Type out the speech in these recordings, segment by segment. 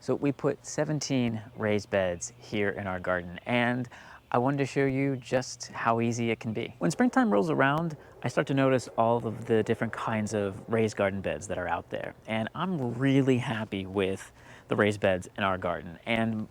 So we put 17 raised beds here in our garden, and I wanted to show you just how easy it can be. When springtime rolls around, I start to notice all of the different kinds of raised garden beds that are out there. And I'm really happy with the raised beds in our garden. And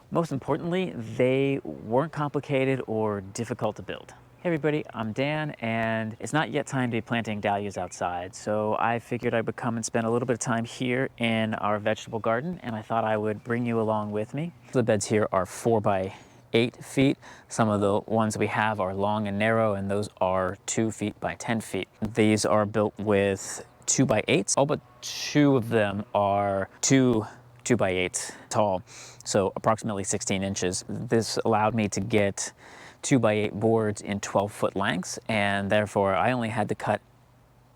most importantly, they weren't complicated or difficult to build. Hey everybody, I'm Dan, and it's not yet time to be planting dahlias outside, so I figured I would come and spend a little bit of time here in our vegetable garden, and I thought I would bring you along with me. The beds here are 4 by 8 feet. Some of the ones we have are long and narrow, and those are 2 feet by 10 feet. These are built with 2 by 8s. All but 2 of them are 2 by 8s tall, so approximately 16 inches. This allowed me to get 2 by 8 boards in 12-foot lengths, and therefore I only had to cut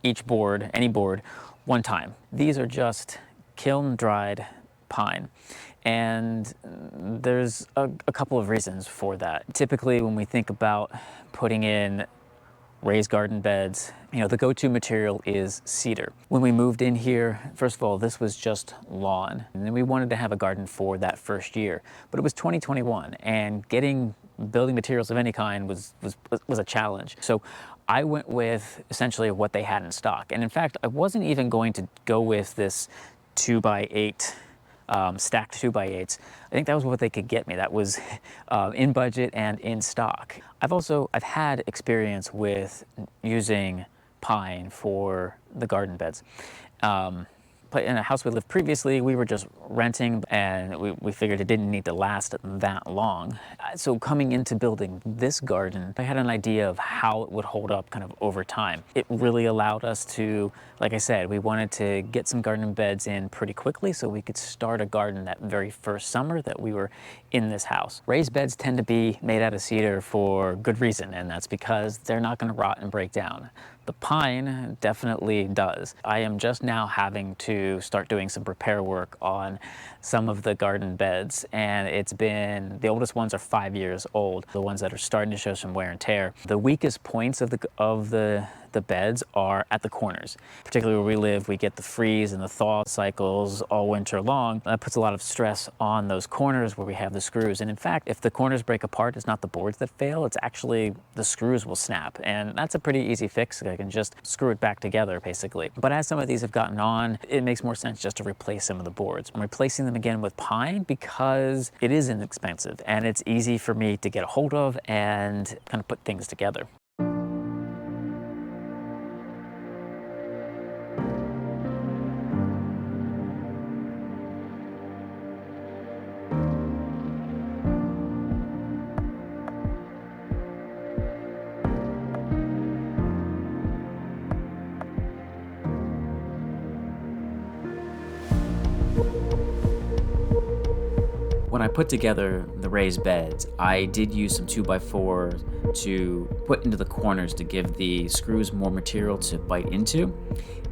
each board, any board, one time. These are just kiln-dried pine, and there's a couple of reasons for that. Typically, when we think about putting in raised garden beds, the go-to material is cedar. When we moved in here, first of all, this was just lawn, and then we wanted to have a garden for that first year, but it was 2021, and getting building materials of any kind was a challenge. So I went with essentially what they had in stock. And in fact, I wasn't even going to go with this 2 by 8 stacked 2 by 8s. I think that was what they could get me. That was in budget and in stock. I've had experience with using pine for the garden beds. But in a house we lived previously, we were just renting, and we figured it didn't need to last that long. So coming into building this garden, I had an idea of how it would hold up kind of over time. It really allowed us to, like I said, we wanted to get some garden beds in pretty quickly so we could start a garden that very first summer that we were in this house. Raised beds tend to be made out of cedar for good reason, and that's because they're not going to rot and break down. The pine definitely does. I am just now having to start doing some repair work on some of the garden beds, and the oldest ones are 5 years old. The ones that are starting to show some wear and tear. The weakest points of the beds are at the corners. Particularly where we live, we get the freeze and the thaw cycles all winter long. That puts a lot of stress on those corners where we have the screws. And in fact, if the corners break apart, it's not the boards that fail, it's actually the screws will snap. And that's a pretty easy fix. I can just screw it back together, basically. But as some of these have gotten on, it makes more sense just to replace some of the boards. I'm replacing them again with pine because it is inexpensive and it's easy for me to get a hold of and kind of put things together. When I put together the raised beds, I did use some 2x4 to put into the corners to give the screws more material to bite into.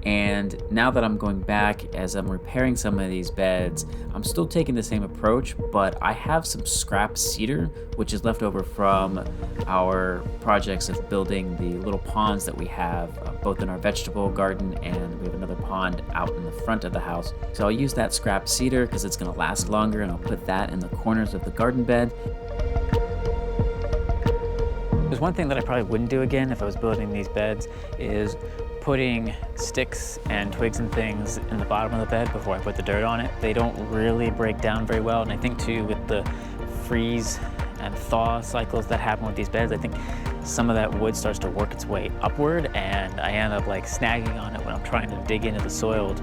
And now that I'm going back as I'm repairing some of these beds, I'm still taking the same approach, but I have some scrap cedar, which is left over from our projects of building the little ponds that we have, both in our vegetable garden, and we have another pond out in the front of the house. So I'll use that scrap cedar because it's going to last longer, and I'll put that in the corners of the garden bed. There's one thing that I probably wouldn't do again if I was building these beds is putting sticks and twigs and things in the bottom of the bed before I put the dirt on it. They don't really break down very well, and I think too with the freeze and thaw cycles that happen with these beds, I think some of that wood starts to work its way upward, and I end up like snagging on it when I'm trying to dig into the soil.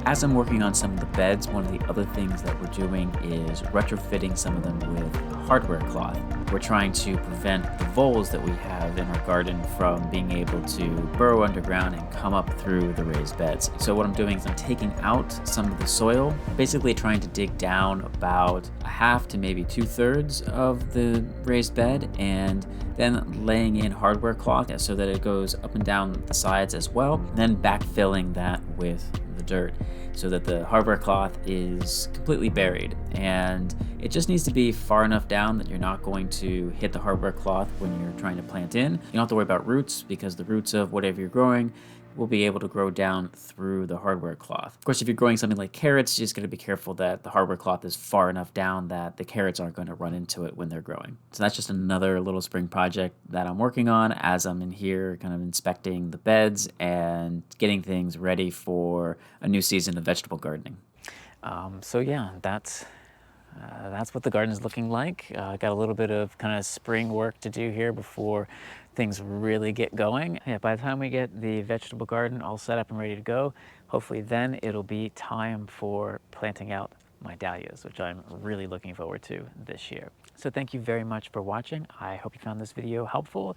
As I'm working on some of the beds, one of the other things that we're doing is retrofitting some of them with hardware cloth. We're trying to prevent the voles that we have in our garden from being able to burrow underground and come up through the raised beds. So what I'm doing is I'm taking out some of the soil, basically trying to dig down about a half to maybe 2/3 of the raised bed, and then laying in hardware cloth so that it goes up and down the sides as well, then backfilling that with the dirt so that the hardware cloth is completely buried. And it just needs to be far enough down that you're not going to hit the hardware cloth when you're trying to plant in. You don't have to worry about roots because the roots of whatever you're growing will be able to grow down through the hardware cloth. Of course, if you're growing something like carrots, you just got to be careful that the hardware cloth is far enough down that the carrots aren't going to run into it when they're growing. So that's just another little spring project that I'm working on as I'm in here kind of inspecting the beds and getting things ready for a new season of vegetable gardening. So yeah, that's what the garden is looking like. Got a little bit of kind of spring work to do here before things really get going. Yeah, by the time we get the vegetable garden all set up and ready to go, hopefully then it'll be time for planting out my dahlias, which I'm really looking forward to this year. So thank you very much for watching. I hope you found this video helpful.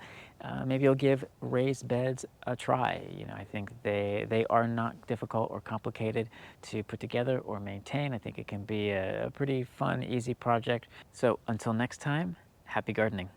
Maybe you'll give raised beds a try. You know, I think they are not difficult or complicated to put together or maintain. I think it can be a pretty fun, easy project. So until next time, happy gardening.